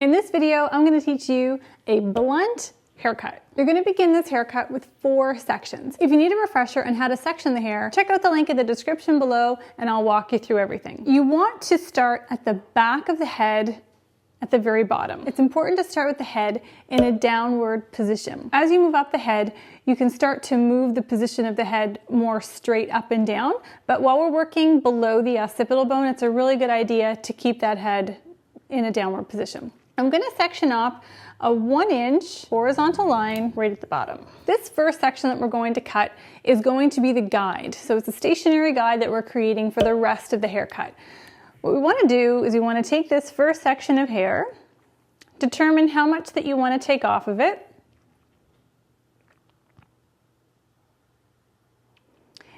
In this video, I'm going to teach you a blunt haircut. You're going to begin this haircut with 4 sections. If you need a refresher on how to section the hair, check out the link in the description below and I'll walk you through everything. You want to start at the back of the head at the very bottom. It's important to start with the head in a downward position. As you move up the head, you can start to move the position of the head more straight up and down, but while we're working below the occipital bone, it's a really good idea to keep that head in a downward position. I'm going to section off a 1-inch horizontal line right at the bottom. This first section that we're going to cut is going to be the guide. So it's a stationary guide that we're creating for the rest of the haircut. What we want to do is we want to take this first section of hair, determine how much that you want to take off of it,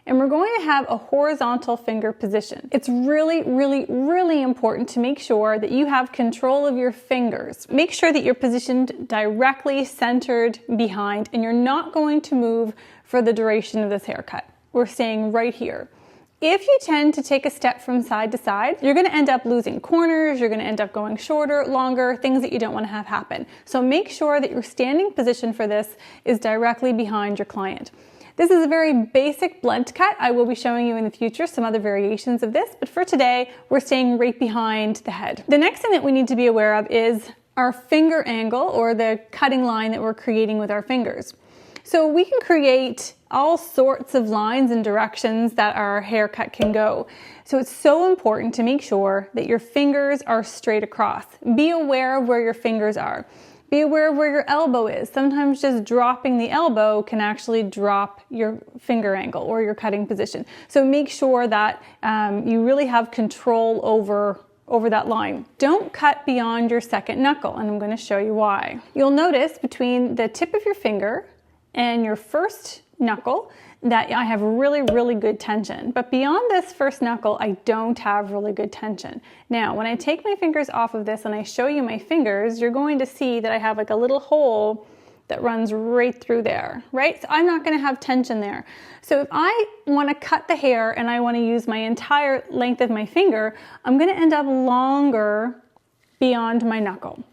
and we're going to have a horizontal finger position. It's really, really, really important to make sure that you have control of your fingers. Make sure that you're positioned directly centered behind and you're not going to move for the duration of this haircut. We're staying right here. If you tend to take a step from side to side, you're going to end up losing corners, you're going to end up going shorter, longer, things that you don't want to have happen. So make sure that your standing position for this is directly behind your client. This is a very basic blunt cut. I will be showing you in the future some other variations of this, but for today, we're staying right behind the head. The next thing that we need to be aware of is our finger angle, or the cutting line that we're creating with our fingers. So we can create all sorts of lines and directions that our haircut can go. So it's so important to make sure that your fingers are straight across. Be aware of where your fingers are. Be aware of where your elbow is. Sometimes just dropping the elbow can actually drop your finger angle or your cutting position. So make sure that you really have control over that line. Don't cut beyond your second knuckle, and I'm going to show you why. You'll notice between the tip of your finger and your first knuckle that I have really, really good tension. But beyond this first knuckle, I don't have really good tension. Now, when I take my fingers off of this and I show you my fingers, you're going to see that I have like a little hole that runs right through there, right? So I'm not going to have tension there. So if I want to cut the hair and I want to use my entire length of my finger, I'm going to end up longer beyond my knuckle.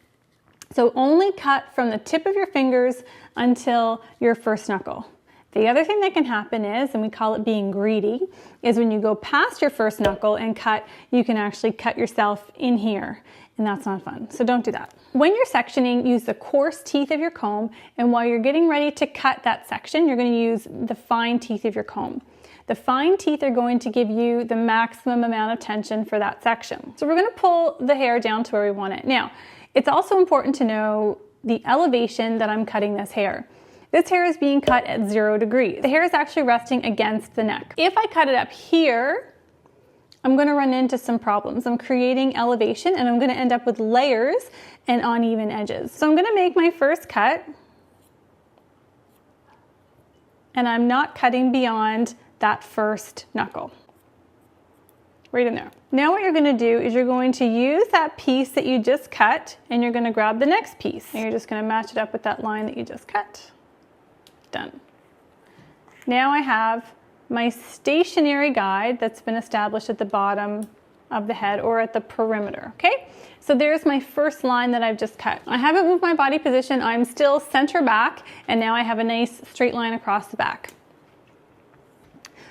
So only cut from the tip of your fingers until your first knuckle. The other thing that can happen is, and we call it being greedy, is when you go past your first knuckle and cut, you can actually cut yourself in here, and that's not fun. So don't do that. When you're sectioning, use the coarse teeth of your comb, and while you're getting ready to cut that section, you're going to use the fine teeth of your comb. The fine teeth are going to give you the maximum amount of tension for that section. So we're going to pull the hair down to where we want it. Now, it's also important to know the elevation that I'm cutting this hair. This hair is being cut at 0 degrees. The hair is actually resting against the neck. If I cut it up here, I'm going to run into some problems. I'm creating elevation and I'm going to end up with layers and uneven edges. So I'm going to make my first cut, and I'm not cutting beyond that first knuckle. Right in there. Now what you're going to do is you're going to use that piece that you just cut and you're going to grab the next piece and you're just going to match it up with that line that you just cut. Done. Now I have my stationary guide that's been established at the bottom of the head or at the perimeter, okay? So there's my first line that I've just cut. I haven't moved my body position. I'm still center back, and now I have a nice straight line across the back.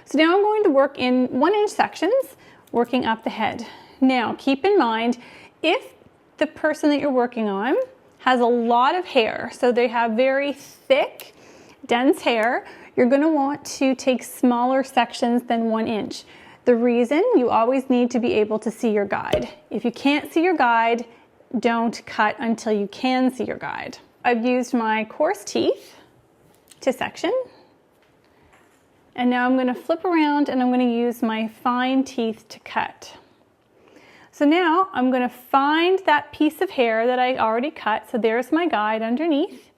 So now I'm going to work in 1-inch sections, working up the head. Now keep in mind, if the person that you're working on has a lot of hair, so they have very thick, dense hair, you're going to want to take smaller sections than 1 inch. The reason, you always need to be able to see your guide. If you can't see your guide, don't cut until you can see your guide. I've used my coarse teeth to section, and now I'm going to flip around and I'm going to use my fine teeth to cut. So now I'm going to find that piece of hair that I already cut. So there's my guide underneath.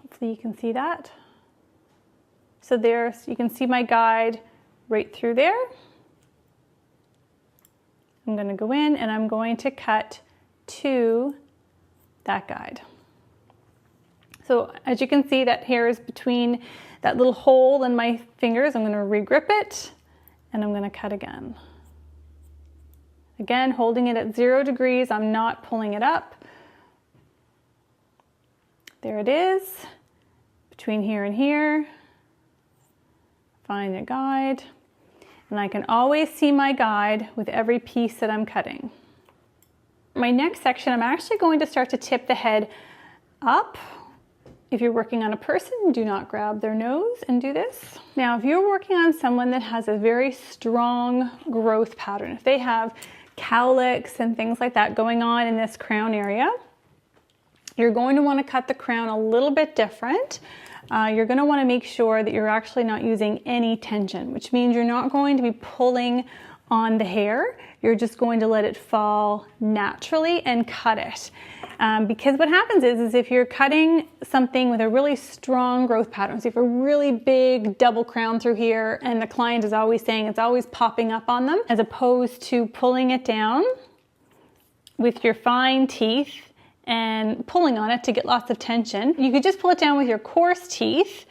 Hopefully you can see that. So you can see my guide right through there. I'm going to go in and I'm going to cut to that guide. So as you can see, that hair is between that little hole in my fingers. I'm going to regrip it and I'm going to cut again. Again, holding it at 0 degrees. I'm not pulling it up. There it is, between here and here. Find a guide, and I can always see my guide with every piece that I'm cutting. My next section, I'm actually going to start to tip the head up. If you're working on a person, do not grab their nose and do this. Now, if you're working on someone that has a very strong growth pattern, if they have cowlicks and things like that going on in this crown area, you're going to want to cut the crown a little bit different. You're going to want to make sure that you're actually not using any tension, which means you're not going to be pulling on the hair. You're just going to let it fall naturally and cut it. Because what happens is if you're cutting something with a really strong growth pattern, so if a really big double crown through here and the client is always saying it's always popping up on them, as opposed to pulling it down with your fine teeth and pulling on it to get lots of tension. You could just pull it down with your coarse teeth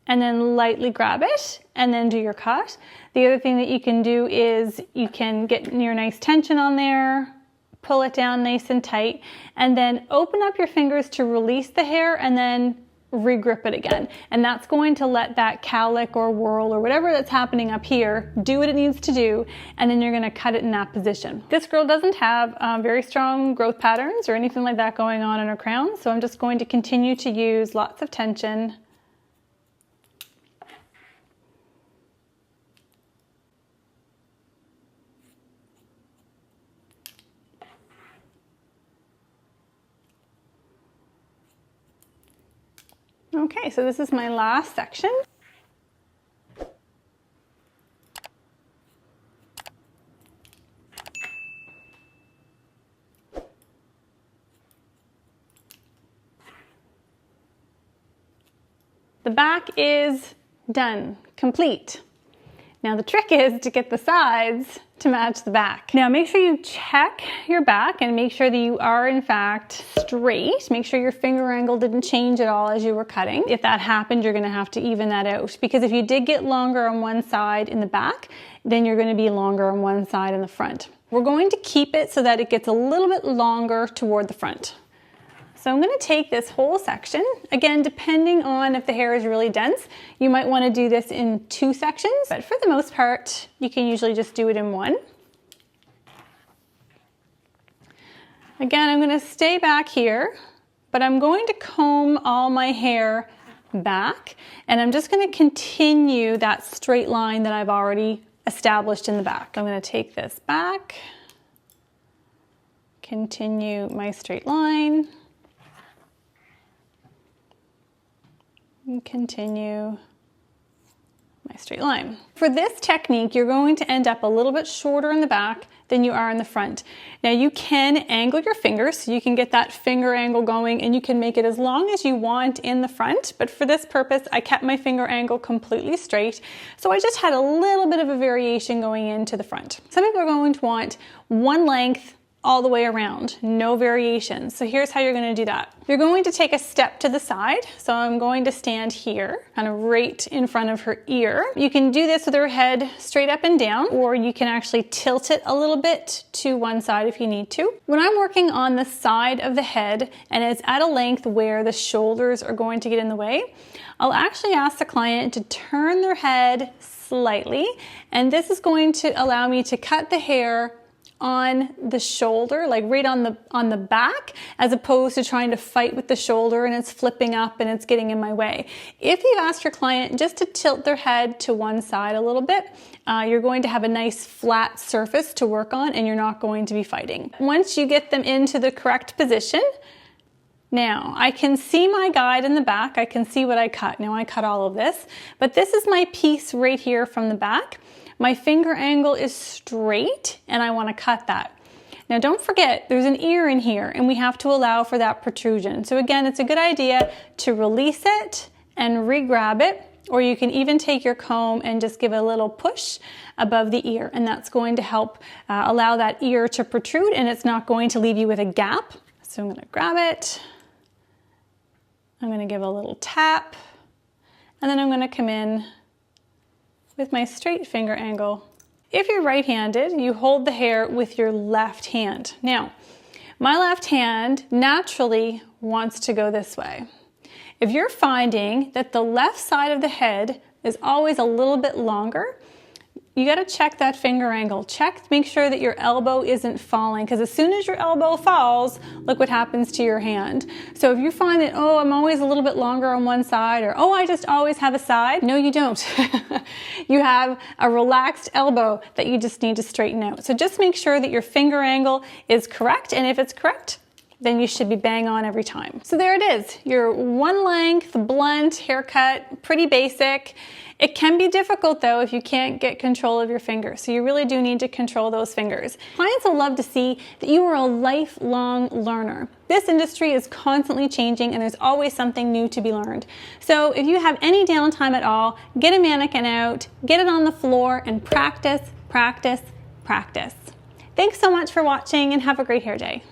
and then lightly grab it and then do your cut. The other thing that you can do is you can get your nice tension on there, pull it down nice and tight, and then open up your fingers to release the hair and then regrip it again. And that's going to let that cowlick or whirl or whatever that's happening up here do what it needs to do, and then you're going to cut it in that position. This girl doesn't have very strong growth patterns or anything like that going on in her crown, so I'm just going to continue to use lots of tension. Okay, so this is my last section. The back is done, complete. Now the trick is to get the sides to match the back. Now make sure you check your back and make sure that you are in fact straight. Make sure your finger angle didn't change at all as you were cutting. If that happened, you're gonna have to even that out, because if you did get longer on one side in the back, then you're gonna be longer on one side in the front. We're going to keep it so that it gets a little bit longer toward the front. So I'm going to take this whole section. Again, depending on if the hair is really dense, you might want to do this in 2 sections, but for the most part, you can usually just do it in 1. Again, I'm going to stay back here, but I'm going to comb all my hair back, and I'm just going to continue that straight line that I've already established in the back. I'm going to take this back, continue my straight line, and continue my straight line. For this technique, you're going to end up a little bit shorter in the back than you are in the front. Now you can angle your fingers, so you can get that finger angle going and you can make it as long as you want in the front, but for this purpose, I kept my finger angle completely straight, so I just had a little bit of a variation going into the front. Some people are going to want one length all the way around, no variations. So here's how you're going to do that. You're going to take a step to the side. So I'm going to stand here, kind of right in front of her ear. You can do this with her head straight up and down, or you can actually tilt it a little bit to one side if you need to. When I'm working on the side of the head and it's at a length where the shoulders are going to get in the way, I'll actually ask the client to turn their head slightly, and this is going to allow me to cut the hair on the shoulder, like right on the back, as opposed to trying to fight with the shoulder and it's flipping up and it's getting in my way. If you've asked your client just to tilt their head to one side a little bit, you're going to have a nice flat surface to work on and you're not going to be fighting. Once you get them into the correct position, now I can see my guide in the back, I can see what I cut. Now I cut all of this, but this is my piece right here from the back. My finger angle is straight and I want to cut that. Now don't forget, there's an ear in here and we have to allow for that protrusion. So again, it's a good idea to release it and re-grab it, or you can even take your comb and just give a little push above the ear, and that's going to help allow that ear to protrude and it's not going to leave you with a gap. So I'm going to grab it, I'm going to give a little tap, and then I'm going to come in with my straight finger angle. If you're right-handed, you hold the hair with your left hand. Now, my left hand naturally wants to go this way. If you're finding that the left side of the head is always a little bit longer, you got to check that finger angle. Make sure that your elbow isn't falling, because as soon as your elbow falls, look what happens to your hand. So if you find that, oh, I'm always a little bit longer on one side, or oh, I just always have a side. No, you don't. You have a relaxed elbow that you just need to straighten out. So just make sure that your finger angle is correct, and if it's correct, then you should be bang on every time. So there it is, your one length, blunt haircut, pretty basic. It can be difficult though if you can't get control of your fingers. So you really do need to control those fingers. Clients will love to see that you are a lifelong learner. This industry is constantly changing and there's always something new to be learned. So if you have any downtime at all, get a mannequin out, get it on the floor and practice, practice, practice. Thanks so much for watching and have a great hair day.